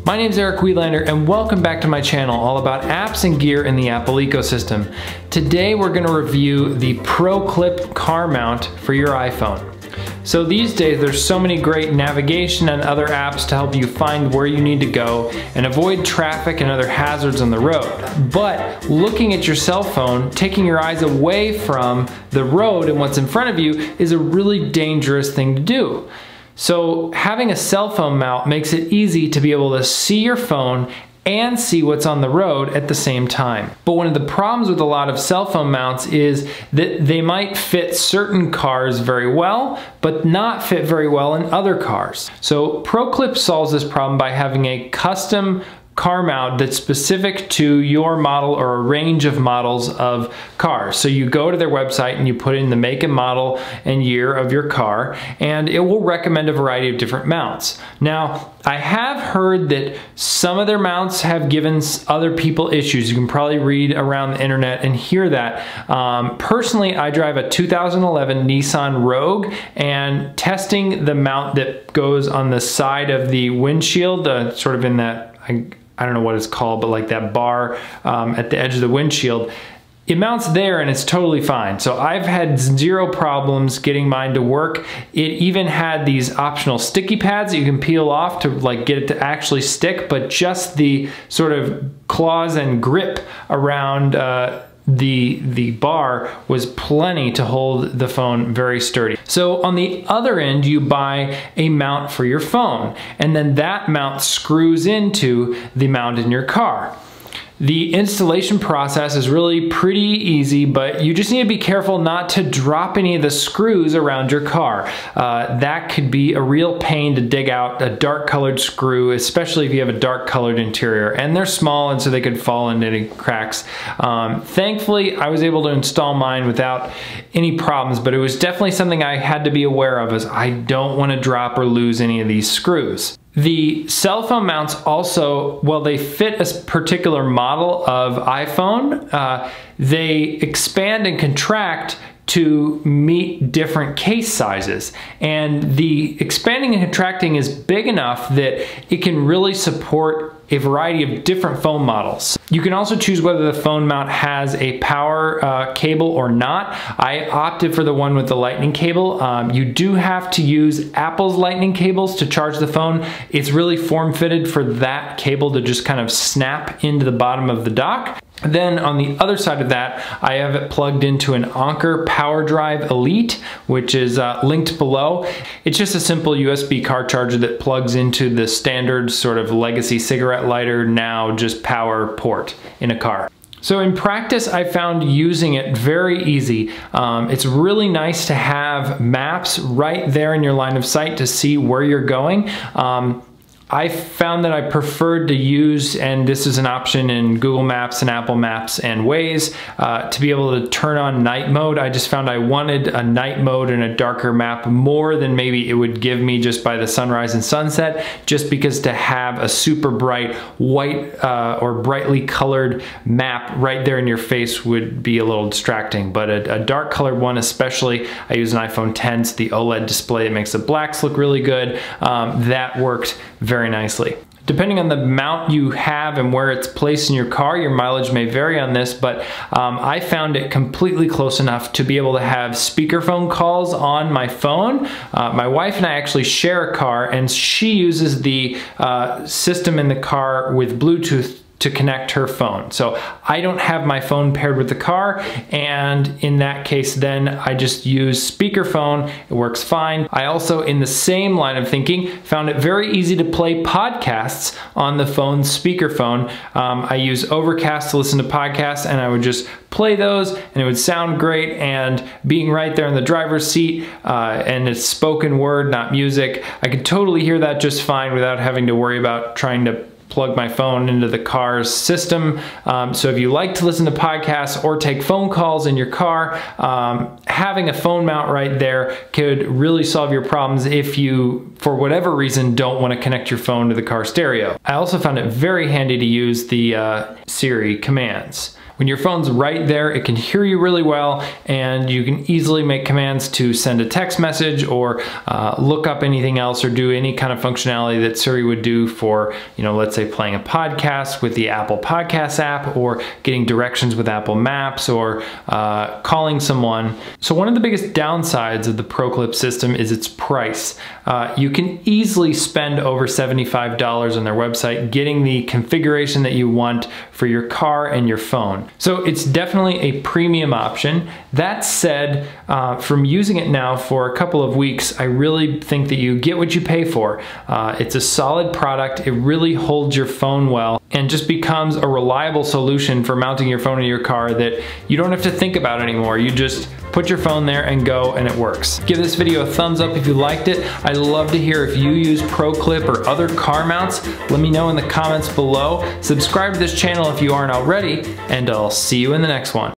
My name is Eric Wiehlander and welcome back to my channel all about apps and gear in the Apple ecosystem. Today we're going to review the ProClip car mount for your iPhone. So these days there's so many great navigation and other apps to help you find where you need to go and avoid traffic and other hazards on the road. But looking at your cell phone, taking your eyes away from the road and what's in front of you is a really dangerous thing to do. So having a cell phone mount makes it easy to be able to see your phone and see what's on the road at the same time. But one of the problems with a lot of cell phone mounts is that they might fit certain cars very well, but not fit very well in other cars. So ProClip solves this problem by having a custom car mount that's specific to your model or a range of models of cars. So you go to their website and you put in the make and model and year of your car, and it will recommend a variety of different mounts. Now, I have heard that some of their mounts have given other people issues. You can probably read around the internet and hear that. Personally, I drive a 2011 Nissan Rogue, and testing the mount that goes on the side of the windshield, sort of in that, I don't know what it's called, but like that bar at the edge of the windshield, it mounts there and it's totally fine. So I've had zero problems getting mine to work. It even had these optional sticky pads that you can peel off to like get it to actually stick, but just the sort of claws and grip around the bar was plenty to hold the phone very sturdy. So on the other end, you buy a mount for your phone, and then that mount screws into the mount in your car. The installation process is really pretty easy, but you just need to be careful not to drop any of the screws around your car. That could be a real pain to dig out a dark colored screw, especially if you have a dark colored interior. And they're small, and so they could fall into any cracks. Thankfully, I was able to install mine without any problems, but it was definitely something I had to be aware of, as I don't want to drop or lose any of these screws. The cell phone mounts also, well, they fit a particular model of iPhone. They expand and contract to meet different case sizes. And the expanding and contracting is big enough that it can really support a variety of different phone models. You can also choose whether the phone mount has a power cable or not. I opted for the one with the lightning cable. You do have to use Apple's lightning cables to charge the phone. It's really form-fitted for that cable to just kind of snap into the bottom of the dock. Then on the other side of that, I have it plugged into an Anker Power Drive Elite, which is linked below. It's just a simple USB car charger that plugs into the standard sort of legacy cigarette lighter, now just power port in a car. So in practice, I found using it very easy. It's really nice to have maps right there in your line of sight to see where you're going. I found that I preferred to use, and this is an option in Google Maps and Apple Maps and Waze, to be able to turn on night mode. I just found I wanted a night mode and a darker map more than maybe it would give me just by the sunrise and sunset, just because to have a super bright white or brightly colored map right there in your face would be a little distracting. But a dark colored one, especially, I use an iPhone X, the OLED display, it makes the blacks look really good. That worked very nicely. Depending on the mount you have and where it's placed in your car, your mileage may vary on this, but I found it completely close enough to be able to have speakerphone calls on my phone. My wife and I actually share a car, and she uses the system in the car with Bluetooth to connect her phone. So I don't have my phone paired with the car, and in that case then I just use speakerphone. It works fine. I also, in the same line of thinking, found it very easy to play podcasts on the phone's speakerphone. I use Overcast to listen to podcasts, and I would just play those and it would sound great, and being right there in the driver's seat and it's spoken word, not music, I could totally hear that just fine without having to worry about trying to plug my phone into the car's system. So if you like to listen to podcasts or take phone calls in your car, having a phone mount right there could really solve your problems if you, for whatever reason, don't want to connect your phone to the car stereo. I also found it very handy to use the Siri commands, When your phone's right there, it can hear you really well, and you can easily make commands to send a text message or look up anything else or do any kind of functionality that Siri would do for, let's say playing a podcast with the Apple Podcasts app, or getting directions with Apple Maps, or calling someone. So one of the biggest downsides of the ProClip system is its price. You can easily spend over $75 on their website getting the configuration that you want for your car and your phone. So it's definitely a premium option. That said, from using it now for a couple of weeks, I really think that you get what you pay for. It's a solid product. It really holds your phone well and just becomes a reliable solution for mounting your phone in your car that you don't have to think about anymore. You just put your phone there and go, and it works. Give this video a thumbs up if you liked it. I'd love to hear if you use ProClip or other car mounts. Let me know in the comments below. Subscribe to this channel if you aren't already, and I'll see you in the next one.